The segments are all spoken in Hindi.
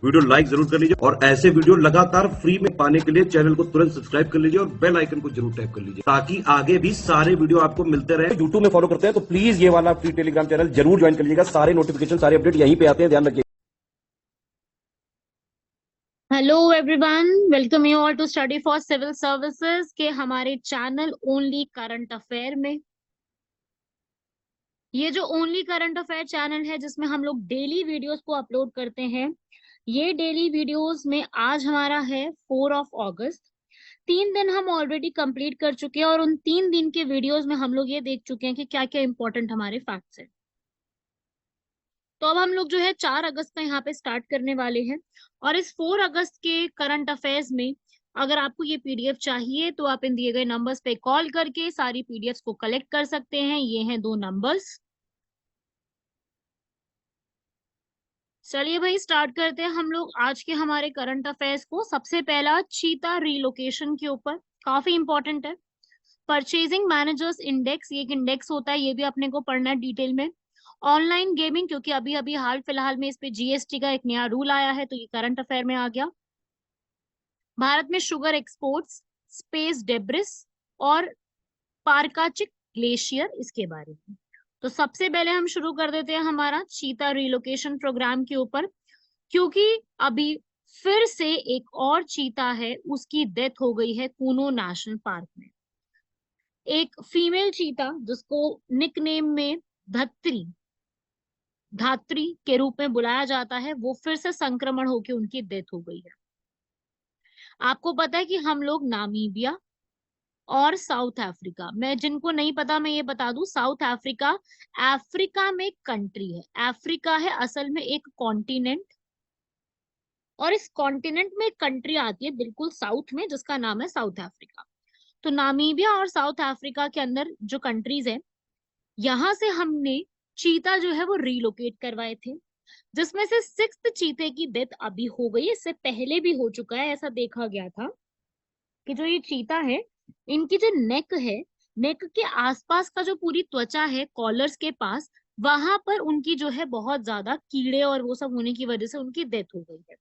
वीडियो लाइक जरूर कर लीजिए और ऐसे वीडियो लगातार फ्री में पाने के लिए चैनल को तुरंत सब्सक्राइब कर लीजिए और बेल आइकन को जरूर टैप कर लीजिए ताकि आगे भी सारे वीडियो आपको मिलते रहे। यूट्यूब में फॉलो करते हैं तो प्लीज ये वाला फ्री टेलीग्राम चैनल जरूर ज्वाइन कर लीजिएगा। सारे नोटिफिकेशन, सारे अपडेट यहीं पे आते हैं, ध्यान रखिए। Hello everyone, welcome you all to study for civil services के हमारे चैनल ओनली करंट अफेयर में। ये जो ओनली करंट अफेयर चैनल है जिसमें हम लोग डेली वीडियोस को अपलोड करते हैं, ये डेली वीडियोस में आज हमारा है 4 अगस्त। 3 दिन हम ऑलरेडी कंप्लीट कर चुके हैं और उन 3 दिन के वीडियोस में हम लोग ये देख चुके हैं कि क्या क्या इंपॉर्टेंट हमारे फैक्ट्स है। तो अब हम लोग जो है 4 अगस्त का यहाँ पे स्टार्ट करने वाले हैं और इस 4 अगस्त के करंट अफेयर्स में अगर आपको ये पीडीएफ चाहिए तो आप इन दिए गए नंबर्स पे कॉल करके सारी पीडीएफ को कलेक्ट कर सकते हैं। ये हैं 2 नंबर्स। चलिए भाई स्टार्ट करते हैं हम लोग आज के हमारे करंट अफेयर्स को। सबसे पहला चीता रिलोकेशन के ऊपर, काफी इंपॉर्टेंट है। परचेजिंग मैनेजर्स इंडेक्स, ये एक इंडेक्स होता है, ये भी अपने को पढ़ना है डिटेल में। ऑनलाइन गेमिंग, क्योंकि अभी अभी हाल फिलहाल में इस पे जीएसटी का एक नया रूल आया है तो ये करंट अफेयर में आ गया। भारत में शुगर एक्सपोर्ट्स, स्पेस डेब्रिस और पारकाचिक ग्लेशियर, इसके बारे में। तो सबसे पहले हम शुरू कर देते हैं हमारा चीता रिलोकेशन प्रोग्राम के ऊपर, क्योंकि अभी फिर से एक और चीता है, उसकी डेथ हो गई है कूनो नेशनल पार्क में। एक फीमेल चीता जिसको निकनेम में धत्री धात्री के रूप में बुलाया जाता है, वो फिर से संक्रमण होकर उनकी डेथ हो गई है। आपको पता है कि हम लोग नामीबिया और साउथ अफ्रीका, मैं जिनको नहीं पता मैं ये बता दूं, साउथ अफ्रीका अफ्रीका में कंट्री है। अफ्रीका है असल में एक कॉन्टिनेंट और इस कॉन्टिनेंट में एक कंट्री आती है बिल्कुल साउथ में जिसका नाम है साउथ अफ्रीका। तो नामीबिया और साउथ अफ्रीका के अंदर जो कंट्रीज है, यहाँ से हमने चीता जो है वो रिलोकेट करवाए थे, जिसमें से 6th चीते की डेथ अभी हो गई। इससे पहले भी हो चुका है, ऐसा देखा गया था कि जो ये चीता है, इनकी जो नेक है, नेक के आसपास का जो पूरी त्वचा है कॉलर्स के पास, वहां पर उनकी जो है बहुत ज्यादा कीड़े और वो सब होने की वजह से उनकी डेथ हो गई है।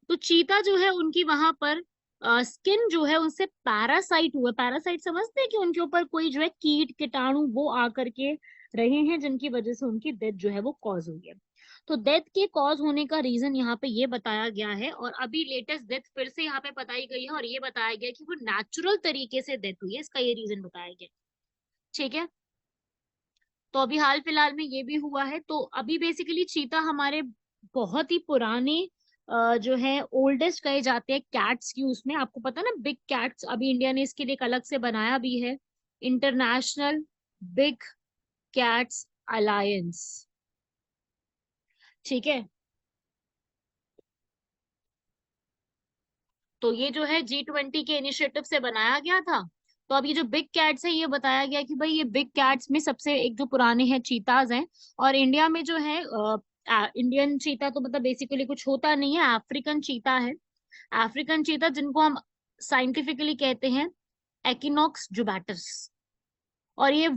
तो चीता जो है उनकी वहां पर स्किन जो है उनसे पैरासाइट हुआ। पैरासाइट समझते हैं कि उनके ऊपर कोई जो है कीट कीटाणु वो आकर के रहे हैं, जिनकी वजह से उनकी डेथ जो है वो कॉज हुई है। तो डेथ के कॉज होने का रीजन यहाँ पे ये बताया गया है और अभी लेटेस्ट डेथ फिर से यहाँ पे बताई गई है और ये बताया गया कि वो नेचुरल तरीके से डेथ हुई है, इसका ये रीजन बताया गया। ठीक है, तो अभी हाल फिलहाल में ये भी हुआ है। तो अभी बेसिकली चीता हमारे बहुत ही पुराने जो है ओल्डेस्ट कहे जाते हैं कैट्स की, उसमें आपको पता है ना, बिग कैट्स। अभी इंडिया ने इसके लिए एक अलग से बनाया भी है, इंटरनेशनल बिग कैट्स अलायंस। ठीक है, तो ये जो है G20 के इनिशिएटिव से बनाया गया था। तो अब ये जो बिग कैट्स है, ये बताया गया कि भाई ये बिग कैट्स में सबसे एक जो पुराने हैं चीताज हैं। और इंडिया में जो है इंडियन चीता तो मतलब बेसिकली कुछ होता नहीं है, अफ्रीकन चीता है। अफ्रीकन चीता जिनको हम साइंटिफिकली कहते हैं एक्िनॉक्स जुबैटस। और ये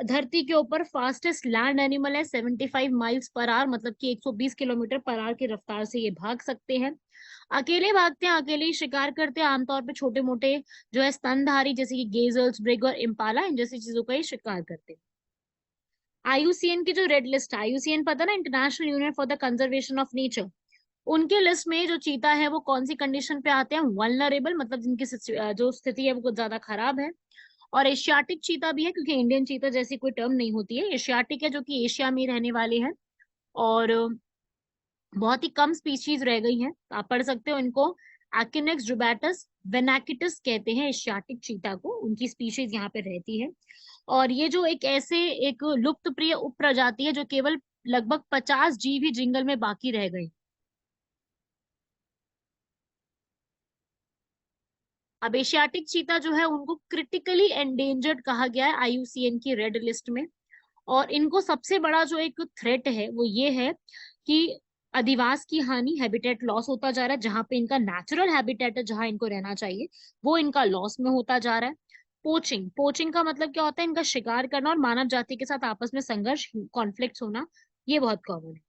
धरती के ऊपर फास्टेस्ट लैंड एनिमल है। 75 माइल्स पर आवर, मतलब कि 120 किलोमीटर पर आवर की रफ्तार से ये भाग सकते हैं। अकेले भागते हैं, अकेले ही शिकार करते हैं। आमतौर पे छोटे मोटे जो है स्तनधारी जैसे कि गेजल्स, ब्रिग और इम्पाला, इन जैसी चीजों का ही शिकार करते हैं। आईयूसीएन की जो रेड लिस्ट है, आईयूसीएन पता ना, international union for the conservation of nature, उनके लिस्ट में जो चीता है वो कौन सी कंडीशन पे आते हैं? वल्नरेबल, मतलब जिनकी जो स्थिति है वो कुछ ज्यादा खराब है। और एशियाटिक चीता भी है, क्योंकि इंडियन चीता जैसी कोई टर्म नहीं होती है। एशियाटिक है जो कि एशिया में रहने वाले हैं और बहुत ही कम स्पीशीज रह गई हैं, तो आप पढ़ सकते हो इनको। एकिनेक्स जुबैटस वेनाकिटस कहते हैं एशियाटिक चीता को, उनकी स्पीशीज यहाँ पे रहती है। और ये जो एक ऐसे एक लुप्त प्रिय उप प्रजाति है जो केवल लगभग 50 जीव ही जंगल में बाकी रह गए। अब एशियाटिक चीता जो है उनको क्रिटिकली एंडेंजर्ड कहा गया है आईयूसीएन की रेड लिस्ट में। और इनको सबसे बड़ा जो एक थ्रेट है वो ये है कि अधिवास की हानि, हैबिटेट लॉस होता जा रहा है। जहां पे इनका नेचुरल हैबिटेट है, जहां इनको रहना चाहिए, वो इनका लॉस में होता जा रहा है। पोचिंग, पोचिंग का मतलब क्या होता है? इनका शिकार करना और मानव जाति के साथ आपस में संघर्ष, कॉन्फ्लिक्ट होना, ये बहुत कॉमन है।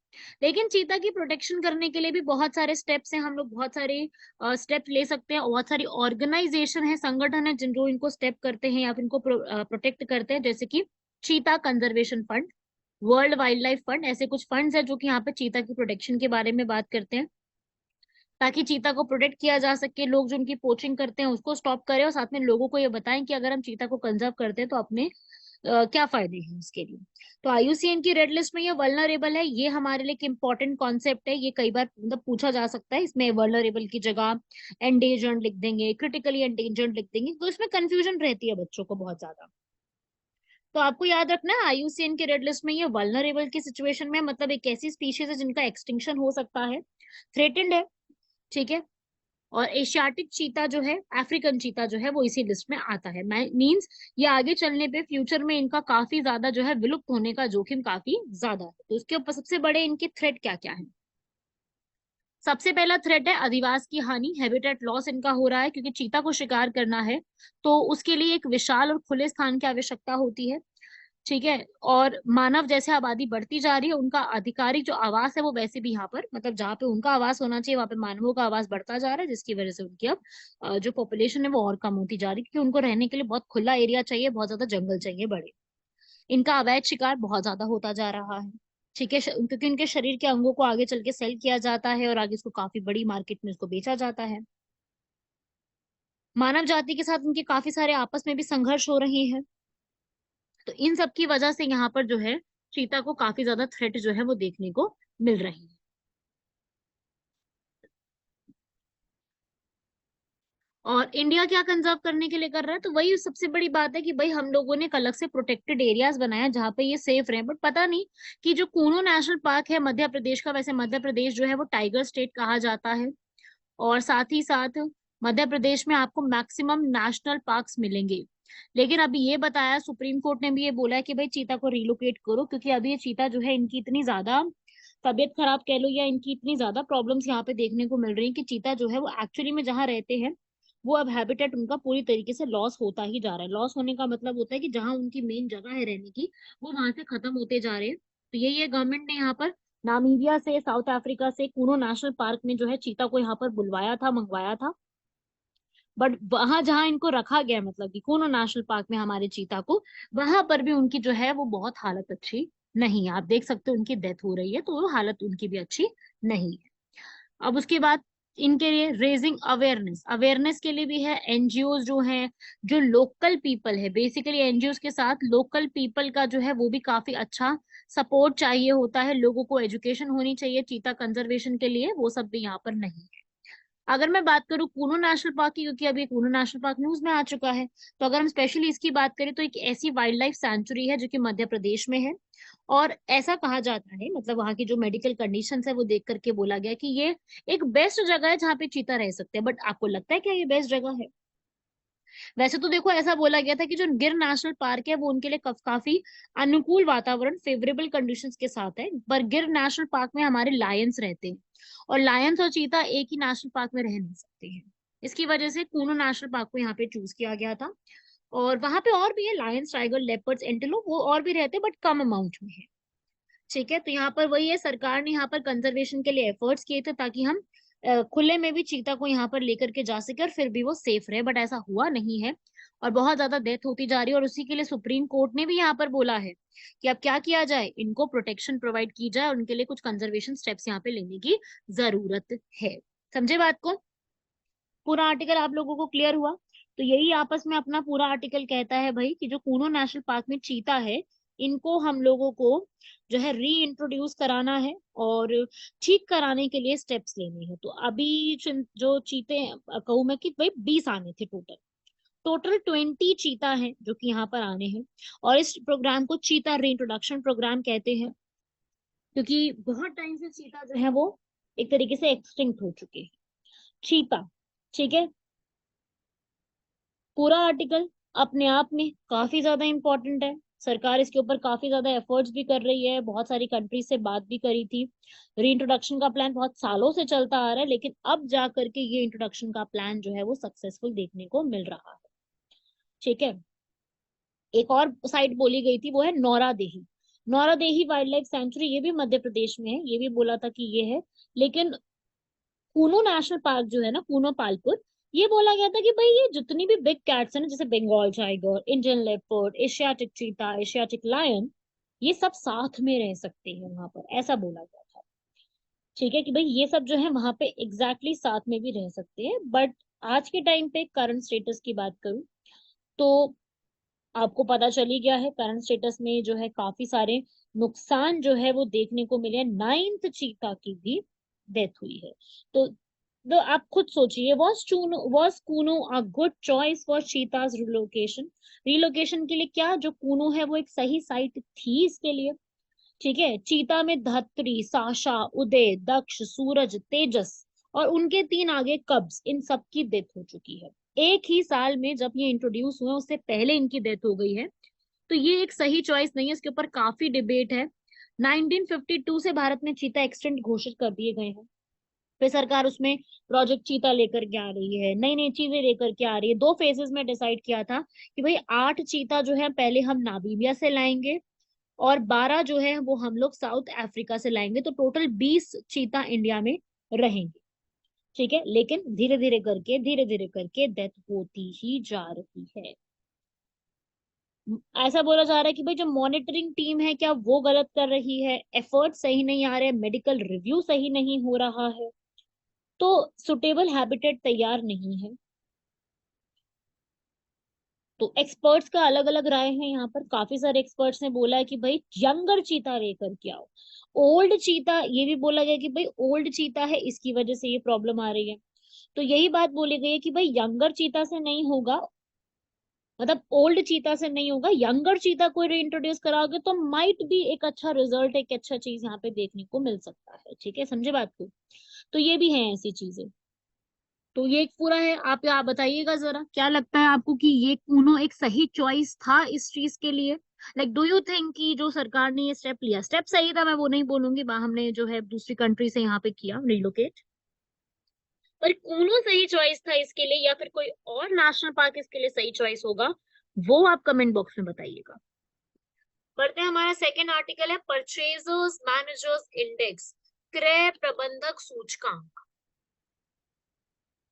लेकिन चीता की प्रोटेक्शन करने के लिए भी बहुत सारे स्टेप्स हैं, हम लोग बहुत सारे स्टेप ले सकते हैं। बहुत सारी ऑर्गेनाइजेशन है, संगठन है जिन जो इनको स्टेप करते हैं या फिर इनको प्रोटेक्ट करते हैं, जैसे कि चीता conservation fund, world wild life fund, ऐसे कुछ फंड्स है जो कि यहाँ पे चीता की प्रोटेक्शन के बारे में बात करते हैं, ताकि चीता को प्रोटेक्ट किया जा सके। लोग जो उनकी पोचिंग करते हैं उसको स्टॉप करें, और साथ में लोगों को ये बताएं कि अगर हम चीता को कंजर्व करते हैं तो अपने क्या फायदे हैं उसके लिए। तो आईयूसीएन की रेड लिस्ट में ये वल्नरेबल है, ये हमारे लिए एक इंपॉर्टेंट कॉन्सेप्ट है। ये कई बार मतलब पूछा जा सकता है, इसमें वल्नरेबल की जगह एंडेंजर्ड लिख देंगे, क्रिटिकली एंडेंजर्ड लिख देंगे, तो इसमें कंफ्यूजन रहती है बच्चों को बहुत ज्यादा। तो आपको याद रखना है आईयूसीएन के रेड लिस्ट में ये वल्नरेबल की सिचुएशन में, मतलब एक ऐसी स्पीशीज है जिनका एक्सटिंक्शन हो सकता है, थ्रेटेंड है, ठीक है। और एशियाटिक चीता जो है, अफ्रीकन चीता जो है, वो इसी लिस्ट में आता है। मींस ये आगे चलने पे फ्यूचर में इनका काफी ज्यादा जो है विलुप्त होने का जोखिम काफी ज्यादा है। तो उसके ऊपर सबसे बड़े इनके थ्रेट क्या क्या है? सबसे पहला थ्रेट है अधिवास की हानि, हैबिटेट लॉस इनका हो रहा है, क्योंकि चीता को शिकार करना है तो उसके लिए एक विशाल और खुले स्थान की आवश्यकता होती है, ठीक है। और मानव जैसे आबादी बढ़ती जा रही है, उनका आधिकारिक जो आवास है वो वैसे भी यहाँ पर, मतलब जहाँ पे उनका आवास होना चाहिए वहां पे मानवों का आवास बढ़ता जा रहा है, जिसकी वजह से उनकी अब जो पॉपुलेशन है वो और कम होती जा रही है, क्योंकि उनको रहने के लिए बहुत खुला एरिया चाहिए, बहुत ज्यादा जंगल चाहिए बड़े। इनका अवैध शिकार बहुत ज्यादा होता जा रहा है, ठीक है, क्योंकि उनके शरीर के अंगों को आगे चल के सेल किया जाता है और आगे इसको काफी बड़ी मार्केट में इसको बेचा जाता है। मानव जाति के साथ उनके काफी सारे आपस में भी संघर्ष हो रहे हैं। तो इन सब की वजह से यहाँ पर जो है चीता को काफी ज्यादा थ्रेट जो है वो देखने को मिल रही है। और इंडिया क्या कंजर्व करने के लिए कर रहा है? तो वही सबसे बड़ी बात है कि भाई हम लोगों ने एक अलग से प्रोटेक्टेड एरियाज बनाया जहाँ पे ये सेफ रहे। बट पता नहीं कि जो कूनो नेशनल पार्क है मध्य प्रदेश का, वैसे मध्य प्रदेश जो है वो टाइगर स्टेट कहा जाता है, और साथ ही साथ मध्य प्रदेश में आपको मैक्सिमम नेशनल पार्क्स मिलेंगे। लेकिन अभी ये बताया सुप्रीम कोर्ट ने भी ये बोला है कि भाई चीता को रिलोकेट करो, क्योंकि अभी ये चीता जो है इनकी इतनी ज्यादा तबीयत खराब कह लो या इनकी इतनी ज्यादा प्रॉब्लम्स यहाँ पे देखने को मिल रही है कि चीता जो है वो एक्चुअली में जहाँ रहते हैं वो अब हैबिटेट उनका पूरी तरीके से लॉस होता ही जा रहा है। लॉस होने का मतलब होता है कि जहाँ उनकी मेन जगह है रहने की वो वहां से खत्म होते जा रहे हैं। तो यही है, गवर्नमेंट ने यहाँ पर नामीबिया से, साउथ अफ्रीका से कूनो नेशनल पार्क में जो है चीता को यहाँ पर बुलवाया था, मंगवाया था। बट वहां जहां इनको रखा गया, मतलब कि कूनो नेशनल पार्क में हमारे चीता को, वहां पर भी उनकी जो है वो बहुत हालत अच्छी नहीं है। आप देख सकते हो उनकी डेथ हो रही है, तो वो हालत उनकी भी अच्छी नहीं है। अब उसके बाद इनके लिए रेजिंग अवेयरनेस, अवेयरनेस के लिए भी है। एनजीओ जो हैं, जो लोकल पीपल है, बेसिकली एनजीओ के साथ लोकल पीपल का जो है वो भी काफी अच्छा सपोर्ट चाहिए होता है। लोगों को एजुकेशन होनी चाहिए चीता कंजर्वेशन के लिए, वो सब भी यहाँ पर नहीं है। अगर मैं बात करूँ कूनो नेशनल पार्क की, क्योंकि अभी कूनो नेशनल पार्क न्यूज में आ चुका है, तो अगर हम स्पेशली इसकी बात करें तो एक ऐसी वाइल्ड लाइफ सेंचुरी है जो कि मध्य प्रदेश में है। और ऐसा कहा जाता है, मतलब वहाँ की जो मेडिकल कंडीशन है वो देख करके बोला गया कि ये एक बेस्ट जगह है जहाँ पे चीता रह सकते हैं। बट आपको लगता है क्या ये बेस्ट जगह है? वैसे तो देखो, ऐसा बोला गया था कि जो गिर नेशनल पार्क है वो उनके लिए काफी अनुकूल वातावरण, फेवरेबल कंडीशंस के साथ है। पर गिर नेशनल पार्क में हमारे लायंस रहते हैं, और लायंस और चीता एक ही नेशनल पार्क में रह नहीं सकते हैं। इसकी वजह से कूनो नेशनल पार्क को यहाँ पे चूज किया गया था। और वहां पे और भी है, लायंस, टाइगर, लेपर्ड्स, एंटेलोप, वो और भी रहते हैं बट कम अमाउंट में है, ठीक है। तो यहाँ पर वही है, सरकार ने यहाँ पर कंजर्वेशन के लिए एफर्ट्स किए थे ताकि हम खुले में भी चीता को यहाँ पर लेकर के जा सके और फिर भी वो सेफ रहे, बट ऐसा हुआ नहीं है और बहुत ज्यादा डेथ होती जा रही है। और उसी के लिए सुप्रीम कोर्ट ने भी यहाँ पर बोला है कि अब क्या किया जाए, इनको प्रोटेक्शन प्रोवाइड की जाए और उनके लिए कुछ कंजर्वेशन स्टेप्स यहाँ पे लेने की जरूरत है। समझे बात को? पूरा आर्टिकल आप लोगों को क्लियर हुआ? तो यही आपस में अपना पूरा आर्टिकल कहता है भाई कि जो कूनो नेशनल पार्क में चीता है, इनको हम लोगों को जो है री इंट्रोड्यूस कराना है और ठीक कराने के लिए स्टेप्स लेने हैं। तो अभी जो चीते कहूँ मैं कि भाई 20 आने थे टोटल, टोटल 20 चीता हैं जो कि यहाँ पर आने हैं। और इस प्रोग्राम को चीता री इंट्रोडक्शन प्रोग्राम कहते हैं, क्योंकि बहुत टाइम से चीता जो है वो एक तरीके से एक्सटिंक्ट हो चुके हैं। चीता, ठीक है। पूरा आर्टिकल अपने आप में काफी ज्यादा इंपॉर्टेंट है। सरकार इसके ऊपर काफी ज्यादा एफर्ट्स भी कर रही है, बहुत सारी कंट्रीज से बात भी करी थी। रीइंट्रोडक्शन का प्लान बहुत सालों से चलता आ रहा है, लेकिन अब जा करके ये इंट्रोडक्शन का प्लान जो है वो सक्सेसफुल देखने को मिल रहा है, ठीक है। एक और साइट बोली गई थी, वो है नौरा देही। नौरादेही वाइल्ड लाइफ सेंचुरी, ये भी मध्य प्रदेश में है, ये भी बोला था कि ये है। लेकिन कूनो नेशनल पार्क जो है ना, कूनो पालपुर, ये बोला गया था कि भाई ये जितनी भी बिग कैट्स है ना, जैसे Bengal tiger, Indian leopard, Asiatic cheetah, Asiatic lion, ये सब साथ में रह सकते हैं वहां पर, ऐसा बोला गया था। ठीक है कि भाई ये सब जो है वहां पे एग्जैक्टली साथ में भी रह सकते हैं। बट आज के टाइम पे करंट स्टेटस की बात करूं तो आपको पता चल ही गया है, करंट स्टेटस में जो है काफी सारे नुकसान जो है वो देखने को मिले हैं। 9th चीता की भी डेथ हुई है। तो आप खुद सोचिए, was Kuno a good choice for चीताज relocation? Relocation के लिए क्या जो कूनो है वो एक सही साइट थी इसके लिए? ठीक है, चीता में धत्री, साशा, उदय, दक्ष, सूरज, तेजस और उनके 3 आगे कब्ज, इन सब की डेथ हो चुकी है। एक ही साल में जब ये इंट्रोड्यूस हुए उससे पहले इनकी डेथ हो गई है। तो ये एक सही चॉइस नहीं है, इसके ऊपर काफी डिबेट है। 1952 से भारत में चीता एक्सटेंट घोषित कर दिए गए हैं। फिर सरकार उसमें प्रोजेक्ट चीता लेकर के आ रही है, नई नई चीजें लेकर के आ रही है। 2 फेजेस में डिसाइड किया था कि भाई 8 चीता जो है पहले हम नामीबिया से लाएंगे और 12 जो है वो हम लोग साउथ अफ्रीका से लाएंगे, तो टोटल 20 चीता इंडिया में रहेंगे। ठीक है, लेकिन धीरे धीरे करके डेथ होती ही जा रही है। ऐसा बोला जा रहा है कि भाई जो मॉनिटरिंग टीम है क्या वो गलत कर रही है, एफर्ट सही नहीं आ रहे, मेडिकल रिव्यू सही नहीं हो रहा है, तो सुटेबल हैबिटेट तैयार नहीं है। तो एक्सपर्ट्स का अलग अलग राय है यहाँ पर। काफी सारे एक्सपर्ट्स ने बोला है कि भाई यंगर चीता लेकर के आओ। ओल्ड चीता, ये भी बोला गया कि भाई ओल्ड चीता है इसकी वजह से ये प्रॉब्लम आ रही है। तो यही बात बोली गई है कि भाई यंगर चीता से नहीं होगा, मतलब ओल्ड चीता से नहीं होगा, यंगर चीता को रीइंट्रोड्यूस कराओगे तो माइट भी एक अच्छा रिजल्ट, एक अच्छा चीज यहाँ पे देखने को मिल सकता है। ठीक है, समझे बात को? तो ये भी है ऐसी चीजें। तो ये एक पूरा है। आप बताइएगा जरा, क्या लगता है आपको कि ये कूनो एक सही चॉइस था इस चीज के लिए? लाइक डू यू थिंक कि जो सरकार ने ये स्टेप लिया, स्टेप सही था, मैं वो नहीं बोलूंगी, हमने जो है दूसरी कंट्री से यहाँ पे किया रिलोकेट, पर कूनो सही चॉइस था इसके लिए या फिर कोई और नेशनल पार्क इसके लिए सही चॉइस होगा, वो आप कमेंट बॉक्स में बताइएगा। पढ़ते हैं, हमारा सेकेंड आर्टिकल है परचेजर्स मैनेजर्स इंडेक्स, क्रय प्रबंधक सूचकांक।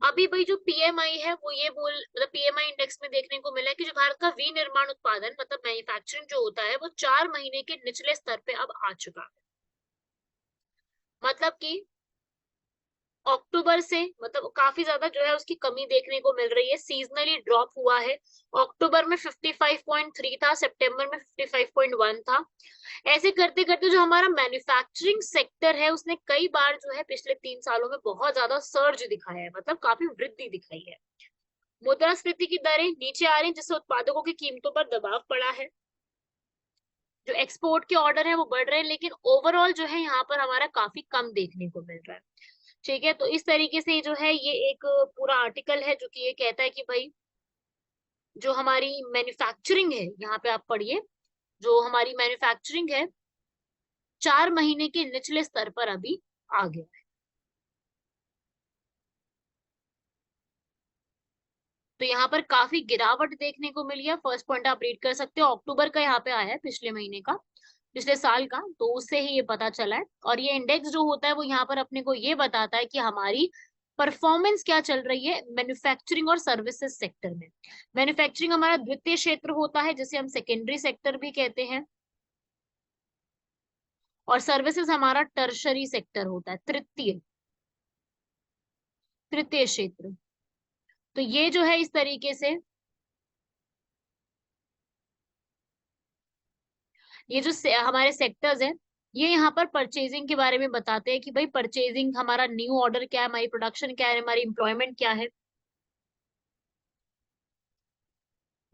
अभी भाई जो पीएमआई है वो ये मतलब पीएमआई इंडेक्स में देखने को मिला है कि जो भारत का विनिर्माण उत्पादन मतलब मैन्युफैक्चरिंग जो होता है वो 4 महीने के निचले स्तर पे अब आ चुका है। मतलब कि अक्टूबर से मतलब काफी ज्यादा जो है उसकी कमी देखने को मिल रही है, सीजनली ड्रॉप हुआ है। अक्टूबर में 55.3 था, सितंबर में 55.1 था। ऐसे करते करते जो हमारा मैन्युफैक्चरिंग सेक्टर है उसने कई बार जो है पिछले 3 सालों में बहुत ज्यादा सर्ज दिखाया है, मतलब काफी वृद्धि दिखाई है। मुद्रास्फीति की दरें नीचे आ रही जिससे उत्पादकों की कीमतों पर दबाव पड़ा है। जो एक्सपोर्ट के ऑर्डर है वो बढ़ रहे हैं, लेकिन ओवरऑल जो है यहाँ पर हमारा काफी कम देखने को मिल रहा है। ठीक है, तो इस तरीके से जो है ये एक पूरा आर्टिकल है जो कि ये कहता है कि भाई जो हमारी मैन्युफैक्चरिंग है, यहाँ पे आप पढ़िए, जो हमारी मैन्युफैक्चरिंग है 4 महीने के निचले स्तर पर अभी आ गया है। तो यहाँ पर काफी गिरावट देखने को मिली है। फर्स्ट पॉइंट आप रीड कर सकते हो, अक्टूबर का यहाँ पे आया है, पिछले महीने का, पिछले साल का, तो उससे ही ये पता चला है। और ये इंडेक्स जो होता है वो यहाँ पर अपने को ये बताता है कि हमारी परफॉर्मेंस क्या चल रही है मैन्युफैक्चरिंग और सर्विसेज सेक्टर में। मैन्युफैक्चरिंग हमारा द्वितीय क्षेत्र होता है जिसे हम सेकेंडरी सेक्टर भी कहते हैं, और सर्विसेज हमारा टर्शरी सेक्टर होता है, तृतीय तृतीय क्षेत्र। तो ये जो है इस तरीके से ये जो हमारे सेक्टर्स हैं ये यहाँ पर परचेजिंग के बारे में बताते हैं कि भाई परचेजिंग हमारा न्यू ऑर्डर क्या है, हमारी प्रोडक्शन क्या है, हमारी एम्प्लॉयमेंट क्या है,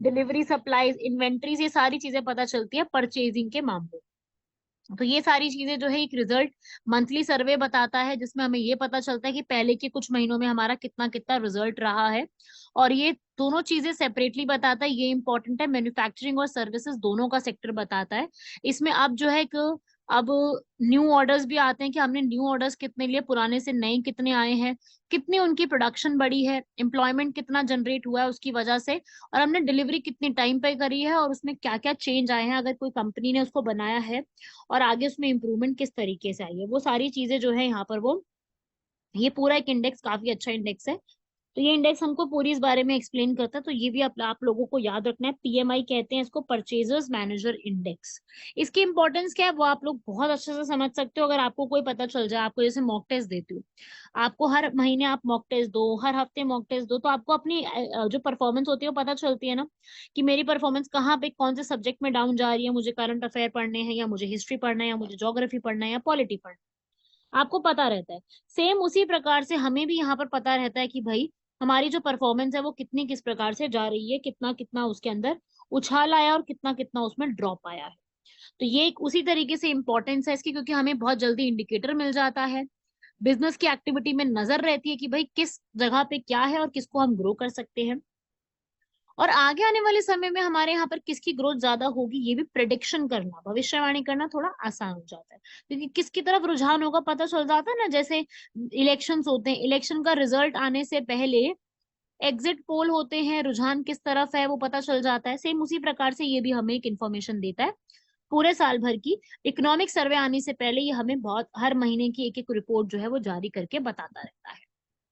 डिलीवरी, सप्लाईज, इन्वेंट्रीज, ये सारी चीजें पता चलती है परचेजिंग के मामले में। तो ये सारी चीजें जो है एक रिजल्ट मंथली सर्वे बताता है जिसमें हमें ये पता चलता है कि पहले के कुछ महीनों में हमारा कितना कितना रिजल्ट रहा है। और ये दोनों चीजें सेपरेटली बताता है, ये इंपॉर्टेंट है, मैन्युफैक्चरिंग और सर्विसेज दोनों का सेक्टर बताता है। इसमें अब जो है एक अब न्यू ऑर्डर्स भी आते हैं कि हमने न्यू ऑर्डर्स कितने लिए, पुराने से नए कितने आए हैं, कितनी उनकी प्रोडक्शन बढ़ी है, एम्प्लॉयमेंट कितना जनरेट हुआ है उसकी वजह से, और हमने डिलीवरी कितनी टाइम पे करी है, और उसमें क्या क्या चेंज आए हैं अगर कोई कंपनी ने उसको बनाया है, और आगे उसमें इम्प्रूवमेंट किस तरीके से आई है, वो सारी चीजें जो है यहाँ पर वो, ये पूरा एक इंडेक्स काफी अच्छा इंडेक्स है। तो ये इंडेक्स हमको पूरी इस बारे में एक्सप्लेन करता है, तो ये भी आप लोगों को याद रखना है। पीएमआई कहते हैं इसको, परचेजर्स मैनेजर इंडेक्स। इसकी इंपॉर्टेंस क्या है वो आप लोग बहुत अच्छे से समझ सकते हो अगर आपको कोई पता चल जाए। आपको जैसे मॉक टेस्ट देती हूँ, आपको हर महीने आप मॉक टेस्ट दो, हर हफ्ते मॉक टेस्ट दो, तो आपको अपनी जो परफॉर्मेंस होती है वो पता चलती है ना, कि मेरी परफॉर्मेंस कहाँ पे कौन से सब्जेक्ट में डाउन जा रही है, मुझे करंट अफेयर पढ़ने हैं, या मुझे हिस्ट्री पढ़ना है, या मुझे ज्योग्राफी पढ़ना है, या पॉलिटी पढ़ना है, आपको पता रहता है। सेम उसी प्रकार से हमें भी यहाँ पर पता रहता है कि भाई हमारी जो परफॉर्मेंस है वो कितनी किस प्रकार से जा रही है, कितना कितना उसके अंदर उछाल आया और कितना कितना उसमें ड्रॉप आया है। तो ये एक उसी तरीके से इंपॉर्टेंस है इसकी, क्योंकि हमें बहुत जल्दी इंडिकेटर मिल जाता है, बिजनेस की एक्टिविटी में नजर रहती है कि भाई किस जगह पे क्या है और किसको हम ग्रो कर सकते हैं, और आगे आने वाले समय में हमारे यहाँ पर किसकी ग्रोथ ज्यादा होगी ये भी प्रिडिक्शन करना, भविष्यवाणी करना थोड़ा आसान हो जाता है, क्योंकि किसकी तरफ रुझान होगा पता चल जाता है ना। जैसे इलेक्शंस होते हैं, इलेक्शन का रिजल्ट आने से पहले एग्जिट पोल होते हैं, रुझान किस तरफ है वो पता चल जाता है। सेम उसी प्रकार से ये भी हमें एक इन्फॉर्मेशन देता है पूरे साल भर की। इकोनॉमिक सर्वे आने से पहले ये हमें बहुत हर महीने की एक एक रिपोर्ट जो है वो जारी करके बताता रहता है,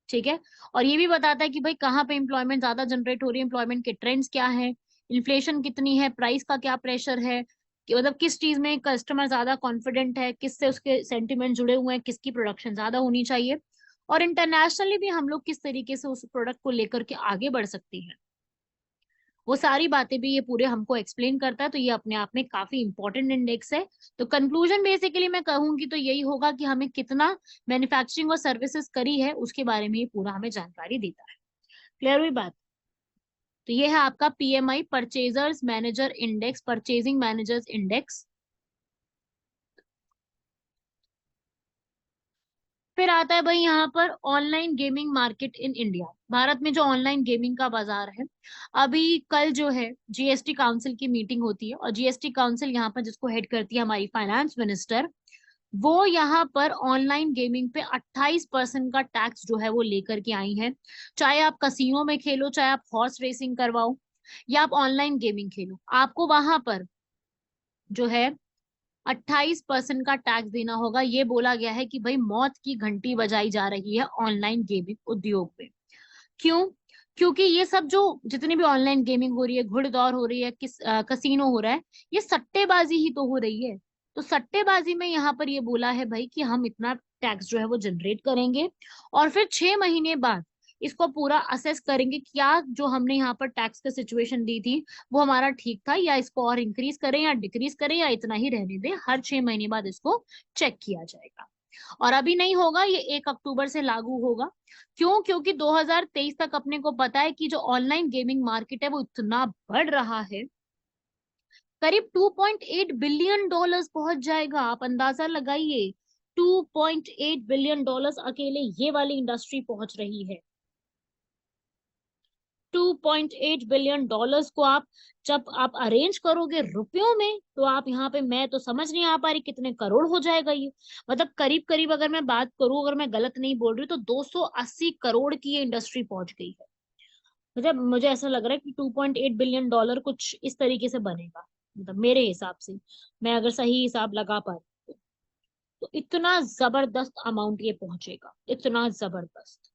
ठीक है। और ये भी बताता है कि भाई कहाँ पे एम्प्लॉयमेंट ज्यादा जनरेट हो रही है, एम्प्लॉयमेंट के ट्रेंड्स क्या है, इन्फ्लेशन कितनी है, प्राइस का क्या प्रेशर है, कि मतलब किस चीज में कस्टमर ज्यादा कॉन्फिडेंट है, किससे उसके सेंटिमेंट जुड़े हुए हैं, किसकी प्रोडक्शन ज्यादा होनी चाहिए, और इंटरनेशनली भी हम लोग किस तरीके से उस प्रोडक्ट को लेकर के आगे बढ़ सकते हैं, वो सारी बातें भी ये पूरे हमको एक्सप्लेन करता है। तो ये अपने आप में काफी इंपॉर्टेंट इंडेक्स है। तो कंक्लूजन बेसिकली मैं कहूंगी तो यही होगा कि हमें कितना मैन्युफैक्चरिंग और सर्विसेज करी है उसके बारे में ये पूरा हमें जानकारी देता है। क्लियर हुई बात? तो ये है आपका PMI, purchasers manager index, purchasing managers index. फिर आता है भाई यहाँ पर online gaming market in India. Bharat में जो ऑनलाइन गेमिंग का बाजार है, अभी कल जो है जीएसटी काउंसिल की मीटिंग होती है, और जीएसटी काउंसिल यहाँ पर जिसको हेड करती है हमारी फाइनेंस मिनिस्टर, वो यहाँ पर ऑनलाइन गेमिंग पे 28% का टैक्स जो है वो लेकर के आई है। चाहे आप कसिनो में खेलो, चाहे आप हॉर्स रेसिंग करवाओ, या आप ऑनलाइन गेमिंग खेलो, आपको वहां पर जो है 28% का टैक्स देना होगा। ये बोला गया है कि भाई मौत की घंटी बजाई जा रही है ऑनलाइन गेमिंग उद्योग में। क्यों? क्योंकि ये सब जो जितनी भी ऑनलाइन गेमिंग हो रही है, घुड़दौड़ हो रही है, कसीनो हो रहा है, ये सट्टेबाजी ही तो हो रही है। तो सट्टेबाजी में यहाँ पर ये बोला है भाई कि हम इतना टैक्स जो है वो जनरेट करेंगे, और फिर 6 महीने बाद इसको पूरा असेस करेंगे क्या जो हमने यहाँ पर टैक्स का सिचुएशन दी थी वो हमारा ठीक था, या इसको और इंक्रीज करें या डिक्रीज करें, या इतना ही रहने दें। हर 6 महीने बाद इसको चेक किया जाएगा, और अभी नहीं होगा, ये 1 अक्टूबर से लागू होगा। क्यों? क्योंकि 2023 तक अपने को पता है कि जो ऑनलाइन गेमिंग मार्केट है वो इतना बढ़ रहा है, करीब 2.8 बिलियन डॉलर्स पहुंच जाएगा। आप अंदाजा लगाइए, 2.8 बिलियन डॉलर्स अकेले ये वाली इंडस्ट्री पहुंच रही है। 2.8 बिलियन डॉलर्स को आप जब आप अरेंज करोगे रुपयों में, तो आप यहाँ पे, मैं तो समझ नहीं आ पा रही कितने करोड़ हो जाएगा ये। मतलब करीब करीब अगर मैं बात करूं, अगर मैं गलत नहीं बोल रही हूँ, तो 280 करोड़ की ये इंडस्ट्री पहुंच गई है। मतलब मुझे ऐसा लग रहा है कि 2.8 बिलियन डॉलर कुछ इस तरीके से बनेगा, मतलब मेरे हिसाब से, मैं अगर सही हिसाब लगा पा रही हूँ तो इतना जबरदस्त अमाउंट ये पहुंचेगा, इतना जबरदस्त।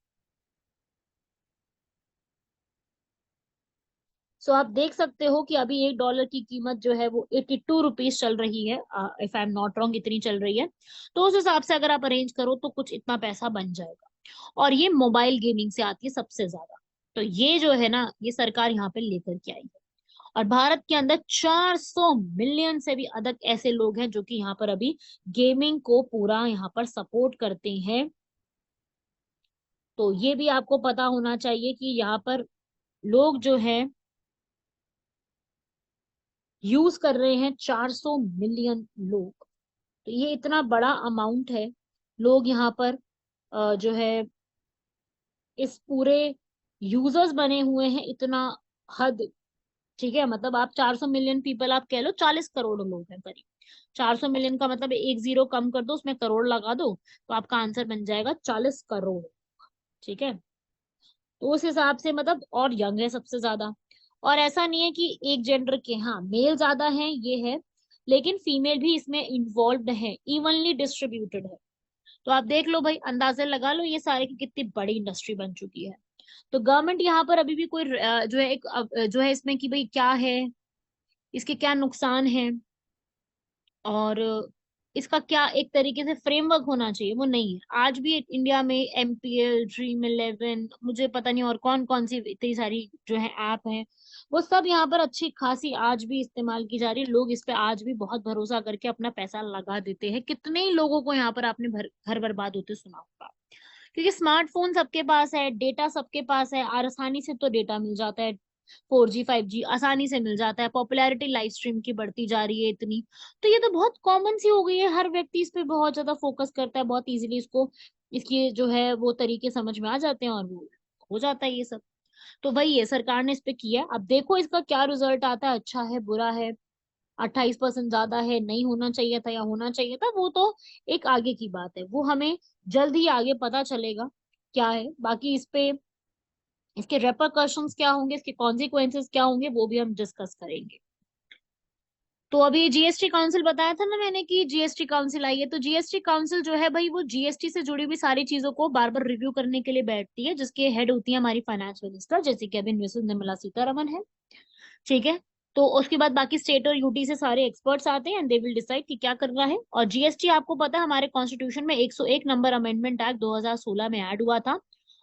सो आप देख सकते हो कि अभी $1 की कीमत जो है वो 82 रुपीज चल रही है, if I am not wrong, इतनी चल रही है। तो उस हिसाब से अगर आप अरेंज करो तो कुछ इतना पैसा बन जाएगा, और ये मोबाइल गेमिंग से आती है सबसे ज्यादा। तो ये जो है ना, ये सरकार यहाँ पे लेकर के आई है, और भारत के अंदर 400 मिलियन से भी अधिक ऐसे लोग हैं जो कि यहाँ पर अभी गेमिंग को पूरा यहाँ पर सपोर्ट करते हैं। तो ये भी आपको पता होना चाहिए कि यहाँ पर लोग जो है यूज कर रहे हैं, 400 मिलियन लोग। तो ये इतना बड़ा अमाउंट है, लोग यहाँ पर जो है इस पूरे यूजर्स बने हुए हैं, इतना हद ठीक है, मतलब आप 400 मिलियन पीपल आप कह लो, 40 करोड़ लोग हैं करीब। 400 मिलियन का मतलब एक जीरो कम कर दो, उसमें करोड़ लगा दो, तो आपका आंसर बन जाएगा 40 करोड़। ठीक है, तो उस हिसाब से मतलब, और यंग है सबसे ज्यादा। और ऐसा नहीं है कि एक जेंडर के, हाँ मेल ज्यादा है ये है, लेकिन फीमेल भी इसमें इन्वॉल्व है, इवनली डिस्ट्रीब्यूटेड है। तो आप देख लो भाई, अंदाजा लगा लो ये सारे की कितनी बड़ी इंडस्ट्री बन चुकी है। तो गवर्नमेंट यहाँ पर अभी भी कोई जो है एक जो है इसमें कि भाई क्या है, इसके क्या नुकसान है, और इसका क्या एक तरीके से फ्रेमवर्क होना चाहिए, वो नहीं है आज भी इंडिया में। एमपीएल, ड्रीम 11, मुझे पता नहीं और कौन कौन सी इतनी सारी जो है ऐप हैं, वो सब यहाँ पर अच्छी खासी आज भी इस्तेमाल की जा रही है। लोग इस पे आज भी बहुत भरोसा करके अपना पैसा लगा देते हैं। कितने ही लोगों को यहाँ पर आपने घर बर्बाद होते सुना होगा, क्योंकि स्मार्टफोन सबके पास है, डेटा सबके पास है, आसानी से तो डेटा मिल जाता है, 4G 5G आसानी से मिल जाता है, पॉपुलैरिटी लाइव स्ट्रीम की बढ़ती जा रही है इतनी। तो ये तो बहुत कॉमन सी हो गई है, हर व्यक्ति इस पे बहुत ज्यादा फोकस करता है, बहुत इजीली इसको, इसकी जो है वो तरीके समझ में आ जाते हैं, और वो हो जाता है ये सब। तो वही है, सरकार ने इस पे किया है। अब देखो इसका क्या रिजल्ट आता है, अच्छा है बुरा है, 28% ज्यादा है, नहीं होना चाहिए था या होना चाहिए था, वो तो एक आगे की बात है, वो हमें जल्द ही आगे पता चलेगा क्या है। बाकी इस पे इसके रेपरकशंस क्या होंगे, इसके कॉन्सिक्वेंसेस क्या होंगे, वो भी हम डिस्कस करेंगे। तो अभी जीएसटी काउंसिल बताया था ना मैंने कि जीएसटी काउंसिल आई है, तो जीएसटी काउंसिल जो है भाई, वो जीएसटी से जुड़ी हुई सारी चीजों को बार बार रिव्यू करने के लिए बैठती है, जिसके हेड होती है हमारी फाइनेंस मिनिस्टर, जैसे कि अभी मिसेस निर्मला सीतारमन है। ठीक है, तो उसके बाद बाकी स्टेट और यूटी से सारे एक्सपर्ट्स आते हैं, एंड दे विल डिसाइड कि क्या करना है। और जीएसटी आपको पता है हमारे कॉन्स्टिट्यूशन में 101 नंबर अमेंडमेंट एक्ट 2016 में ऐड हुआ था,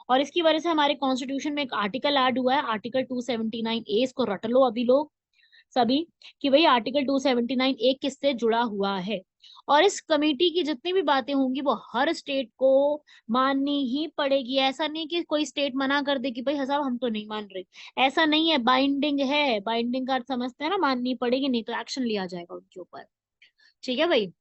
और इसकी वजह से हमारे कॉन्स्टिट्यूशन में एक आर्टिकल ऐड हुआ है, आर्टिकल 279A। इसको रट लो अभी लोग सभी, कि भाई आर्टिकल 279A किससे जुड़ा हुआ है। और इस कमेटी की जितनी भी बातें होंगी वो हर स्टेट को माननी ही पड़ेगी। ऐसा नहीं कि कोई स्टेट मना कर दे कि भाई साहब हम तो नहीं मान रहे, ऐसा नहीं है, बाइंडिंग है। बाइंडिंग का अर्थ समझते हैं ना, माननी पड़ेगी, नहीं तो एक्शन लिया जाएगा उनके ऊपर। ठीक है भाई,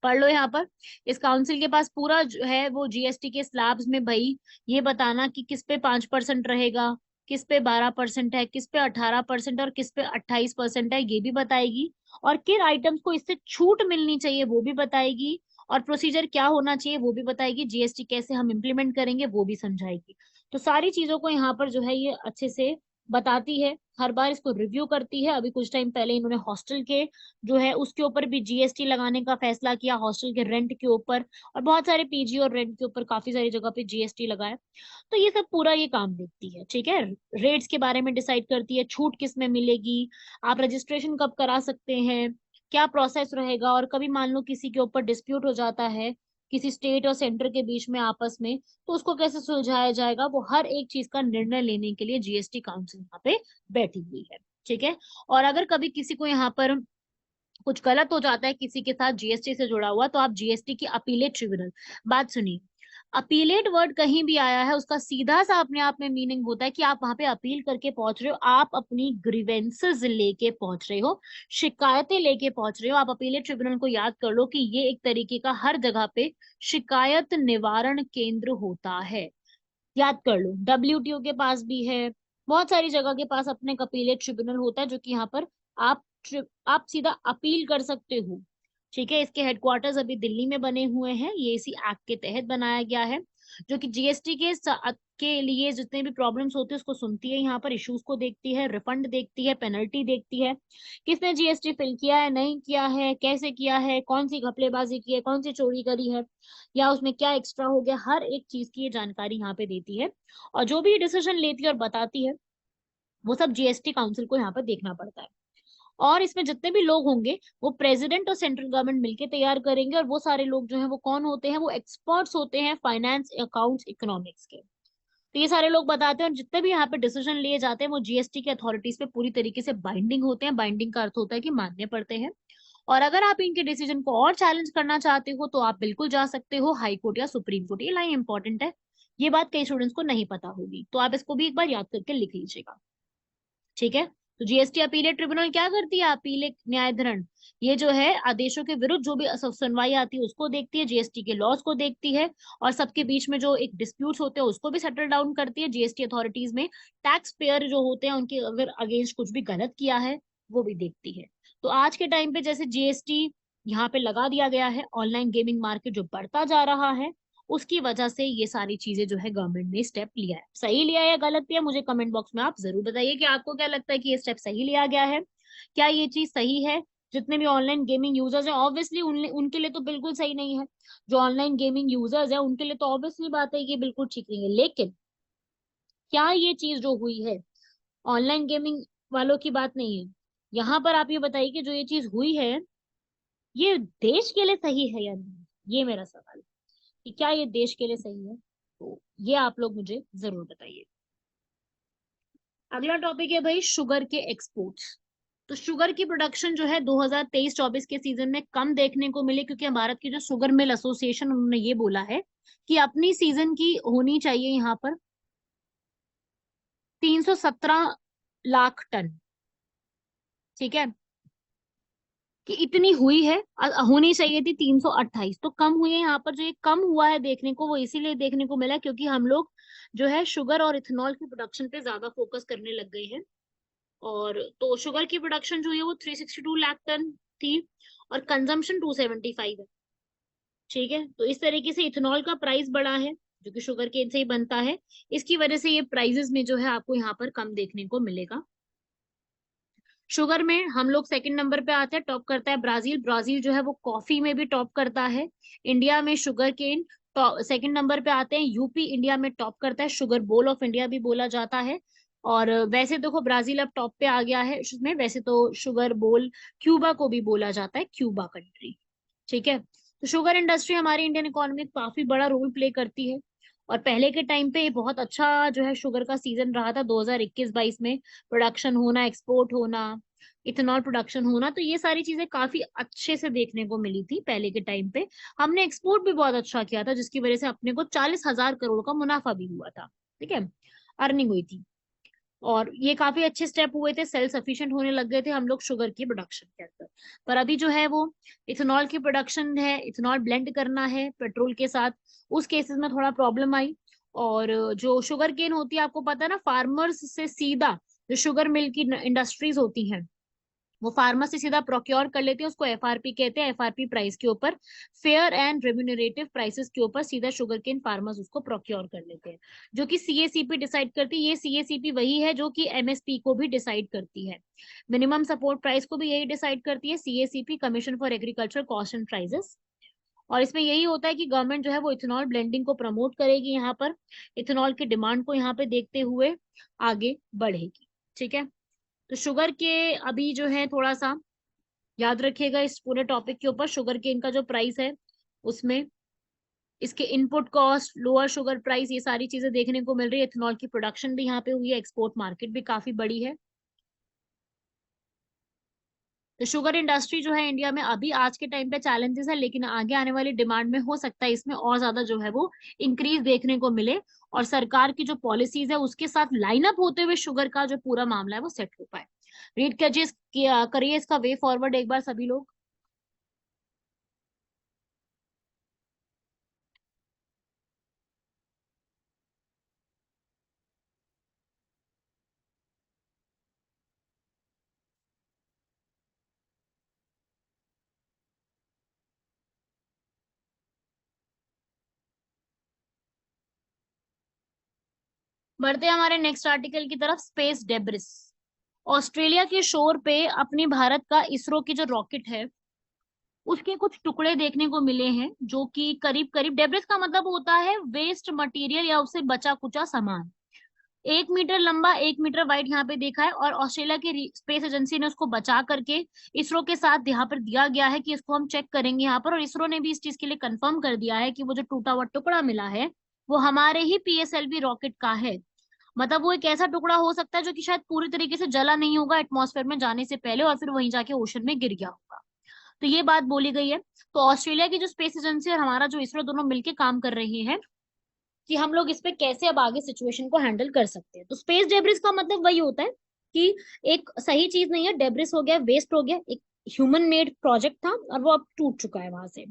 पढ़ लो यहाँ पर। इस काउंसिल के पास पूरा जो है वो जीएसटी के स्लैब्स में भाई ये बताना कि किस पे 5% रहेगा, किस पे 12% है, किस पे 18% और किस पे 28% है, ये भी बताएगी। और किन आइटम्स को इससे छूट मिलनी चाहिए वो भी बताएगी, और प्रोसीजर क्या होना चाहिए वो भी बताएगी, जीएसटी कैसे हम इम्प्लीमेंट करेंगे वो भी समझाएगी। तो सारी चीजों को यहाँ पर जो है ये अच्छे से बताती है, हर बार इसको रिव्यू करती है। अभी कुछ टाइम पहले इन्होंने हॉस्टल के जो है उसके ऊपर भी जीएसटी लगाने का फैसला किया, हॉस्टल के रेंट के ऊपर, और बहुत सारे पीजी और रेंट के ऊपर काफी सारी जगह पे जीएसटी लगाए। तो ये सब पूरा ये काम देखती है। ठीक है, रेट्स के बारे में डिसाइड करती है, छूट किस में मिलेगी, आप रजिस्ट्रेशन कब करा सकते हैं, क्या प्रोसेस रहेगा, और कभी मान लो किसी के ऊपर डिस्प्यूट हो जाता है किसी स्टेट और सेंटर के बीच में आपस में, तो उसको कैसे सुलझाया जाएगा, वो हर एक चीज का निर्णय लेने के लिए जीएसटी काउंसिल यहाँ पे बैठी हुई है। ठीक है, और अगर कभी किसी को यहाँ पर कुछ गलत हो जाता है किसी के साथ जीएसटी से जुड़ा हुआ, तो आप जीएसटी की अपीलेट ट्रिब्यूनल, बात सुनिए, अपीलेट वर्ड कहीं भी आया है उसका सीधा सा अपने आप में मीनिंग होता है कि आप वहां पे अपील करके पहुंच रहे हो, आप अपनी ग्रीवेंसेस लेके पहुंच रहे हो, शिकायतें लेके पहुंच रहे हो। आप अपीलेट ट्रिब्यूनल को याद कर लो कि ये एक तरीके का हर जगह पे शिकायत निवारण केंद्र होता है, याद कर लो। डब्ल्यूटीओ के पास भी है, बहुत सारी जगह के पास अपने अपीलेट ट्रिब्यूनल होता है, जो कि यहाँ पर आप आप सीधा अपील कर सकते हो। ठीक है, इसके हेडक्वार्टर्स अभी दिल्ली में बने हुए हैं, ये इसी एक्ट के तहत बनाया गया है, जो कि जीएसटी के लिए जितने भी प्रॉब्लम्स होते हैं उसको सुनती है, यहाँ पर इश्यूज को देखती है, रिफंड देखती है, पेनल्टी देखती है, किसने जीएसटी फिल किया है नहीं किया है, कैसे किया है, कौन सी घपलेबाजी की है, कौन सी चोरी करी है, या उसमें क्या एक्स्ट्रा हो गया, हर एक चीज की ये जानकारी यहाँ पे देती है। और जो भी डिसीजन लेती है और बताती है वो सब जीएसटी काउंसिल को यहाँ पर देखना पड़ता है। और इसमें जितने भी लोग होंगे वो प्रेसिडेंट और सेंट्रल गवर्नमेंट मिलके तैयार करेंगे, और वो सारे लोग जो हैं वो कौन होते हैं, वो एक्सपर्ट्स होते हैं फाइनेंस, अकाउंट्स, इकोनॉमिक्स के। तो ये सारे लोग बताते हैं, और जितने भी यहाँ पे डिसीजन लिए जाते हैं वो जीएसटी के अथॉरिटीज पे पूरी तरीके से बाइंडिंग होते हैं। बाइंडिंग का अर्थ होता है कि मानने पड़ते हैं। और अगर आप इनके डिसीजन को और चैलेंज करना चाहते हो तो आप बिल्कुल जा सकते हो हाई कोर्ट या सुप्रीम कोर्ट। ये लाइन इंपॉर्टेंट है, ये बात कई स्टूडेंट्स को नहीं पता होगी, तो आप इसको भी एक बार याद करके लिख लीजिएगा। ठीक है, तो जीएसटी अपीलेट ट्रिब्यूनल क्या करती है? अपीलेट न्यायाधीकरण, ये जो है आदेशों के विरुद्ध जो भी सुनवाई आती है उसको देखती है, जीएसटी के लॉस को देखती है, और सबके बीच में जो एक डिस्प्यूट्स होते हैं उसको भी सेटल डाउन करती है। जीएसटी अथॉरिटीज में टैक्स पेयर जो होते हैं उनके अगर अगेंस्ट कुछ भी गलत किया है वो भी देखती है। तो आज के टाइम पे जैसे जीएसटी यहाँ पे लगा दिया गया है, ऑनलाइन गेमिंग मार्केट जो बढ़ता जा रहा है उसकी वजह से ये सारी चीजें जो है गवर्नमेंट ने स्टेप लिया है। सही लिया है या गलत लिया, मुझे कमेंट बॉक्स में आप जरूर बताइए कि आपको क्या लगता है कि ये स्टेप सही लिया गया है, क्या ये चीज सही है? जितने भी ऑनलाइन गेमिंग यूजर्स हैं ऑब्वियसली उनके लिए तो बिल्कुल सही नहीं है। जो ऑनलाइन गेमिंग यूजर्स है उनके लिए तो ऑब्वियसली बात है कि बिल्कुल ठीक नहीं है, लेकिन क्या ये चीज जो हुई है ऑनलाइन गेमिंग वालों की बात नहीं है, यहाँ पर आप ये बताइए कि जो ये चीज हुई है ये देश के लिए सही है या नहीं, ये मेरा सवाल है कि क्या ये देश के लिए सही है। तो ये आप लोग मुझे जरूर बताइए। अगला टॉपिक है भाई शुगर के एक्सपोर्ट्स। तो शुगर की प्रोडक्शन जो है 2023-24 के सीजन में कम देखने को मिली, क्योंकि भारत की जो शुगर मिल एसोसिएशन उन्होंने ये बोला है कि अपनी सीजन की होनी चाहिए यहाँ पर 317 लाख टन, ठीक है, कि इतनी हुई है, होनी चाहिए थी 328, तो कम हुई है। यहाँ पर जो ये कम हुआ है देखने को वो इसीलिए देखने को मिला क्योंकि हम लोग जो है शुगर और इथेनॉल की प्रोडक्शन पे ज्यादा फोकस करने लग गए हैं। और तो शुगर की प्रोडक्शन जो है वो 362 लाख टन थी और कंजम्पशन 275 है, ठीक है। तो इस तरीके से इथेनॉल का प्राइस बढ़ा है जो कि शुगर केन से ही बनता है, इसकी वजह से ये प्राइसेस में जो है आपको यहाँ पर कम देखने को मिलेगा। शुगर में हम लोग सेकंड नंबर पे आते हैं, टॉप करता है ब्राजील। ब्राजील जो है वो कॉफी में भी टॉप करता है। इंडिया में शुगर केन सेकंड नंबर पे आते हैं। यूपी इंडिया में टॉप करता है, शुगर बोल ऑफ इंडिया भी बोला जाता है। और वैसे देखो ब्राजील अब टॉप पे आ गया है उसमें, वैसे तो शुगर बोल क्यूबा को भी बोला जाता है, क्यूबा कंट्री, ठीक है। तो शुगर इंडस्ट्री हमारी इंडियन इकोनॉमी में काफी बड़ा रोल प्ले करती है। और पहले के टाइम पे बहुत अच्छा जो है शुगर का सीजन रहा था 2021-22 में, प्रोडक्शन होना, एक्सपोर्ट होना, इथेनॉल प्रोडक्शन होना, तो ये सारी चीजें काफी अच्छे से देखने को मिली थी पहले के टाइम पे। हमने एक्सपोर्ट भी बहुत अच्छा किया था जिसकी वजह से अपने को 40,000 करोड़ का मुनाफा भी हुआ था, ठीक है, अर्निंग हुई थी। और ये काफी अच्छे स्टेप हुए थे, सेल्फ सफिशिएंट होने लग गए थे हम लोग शुगर की प्रोडक्शन के अंदर। पर अभी जो है वो इथेनॉल की प्रोडक्शन है, इथेनॉल ब्लेंड करना है पेट्रोल के साथ, उस केसेस में थोड़ा प्रॉब्लम आई। और जो शुगर केन होती है आपको पता है ना, फार्मर्स से सीधा जो शुगर मिल की इंडस्ट्रीज होती हैं वो फार्मर से सीधा प्रोक्योर कर लेते हैं, उसको एफआरपी कहते हैं। एफआरपी प्राइस के ऊपर, फेयर एंड रेम्यूनरेटिव प्राइसेस के ऊपर सीधा शुगर केन फार्मर्स उसको प्रोक्योर कर लेते हैं, जो कि सीएसीपी डिसाइड करती है। ये सीएसीपी वही है जो कि एमएसपी को भी डिसाइड करती है, मिनिमम सपोर्ट प्राइस को भी यही डिसाइड करती है, CACP, commission for agriculture cost and prices. और इसमें यही होता है कि गवर्नमेंट जो है वो इथेनॉल ब्लेंडिंग को प्रमोट करेगी, यहाँ पर इथेनॉल की डिमांड को यहाँ पे देखते हुए आगे बढ़ेगी, ठीक है। तो शुगर के अभी जो है थोड़ा सा याद रखिएगा इस पूरे टॉपिक के ऊपर, शुगर केन का जो प्राइस है उसमें इसके input cost, lower sugar price, ये सारी चीजें देखने को मिल रही है। इथेनॉल की प्रोडक्शन भी यहाँ पे हुई है, एक्सपोर्ट मार्केट भी काफी बड़ी है। तो शुगर इंडस्ट्री जो है इंडिया में अभी आज के टाइम पे चैलेंजेस है, लेकिन आगे आने वाली डिमांड में हो सकता है इसमें और ज्यादा जो है वो इंक्रीज देखने को मिले, और सरकार की जो पॉलिसीज है उसके साथ लाइन अप होते हुए शुगर का जो पूरा मामला है वो सेट हो पाए। रीड करिए इसका वे फॉरवर्ड एक बार सभी लोग। बढ़ते हैं हमारे नेक्स्ट आर्टिकल की तरफ, स्पेस डेब्रिस। ऑस्ट्रेलिया के शोर पे अपनी भारत का इसरो की जो रॉकेट है उसके कुछ टुकड़े देखने को मिले हैं, जो कि करीब करीब, डेब्रिस का मतलब होता है वेस्ट मटेरियल या उससे बचा कुचा सामान। 1 मीटर लंबा 1 मीटर वाइड यहाँ पे देखा है, और ऑस्ट्रेलिया की स्पेस एजेंसी ने उसको बचा करके इसरो के साथ यहाँ पर दिया गया है कि इसको हम चेक करेंगे यहाँ पर। और इसरो ने भी इस चीज के लिए कंफर्म कर दिया है कि वो जो टूटा हुआ टुकड़ा मिला है वो हमारे ही पीएसएलवी रॉकेट का है। मतलब वो एक ऐसा टुकड़ा हो सकता है जो कि शायद पूरी तरीके से जला नहीं होगा एटमॉस्फेयर में जाने से पहले, और फिर वहीं जाके ओशन में गिर गया होगा। तो ये बात बोली गई है। तो ऑस्ट्रेलिया की जो स्पेस एजेंसी और हमारा जो इसरो दोनों मिलकर काम कर रहे हैं कि हम लोग इस पे कैसे अब आगे सिचुएशन को हैंडल कर सकते हैं। तो स्पेस डेब्रिस का मतलब वही होता है कि एक सही चीज नहीं है, डेब्रिस हो गया, वेस्ट हो गया, एक ह्यूमन मेड प्रोजेक्ट था और वो अब टूट चुका है वहां से।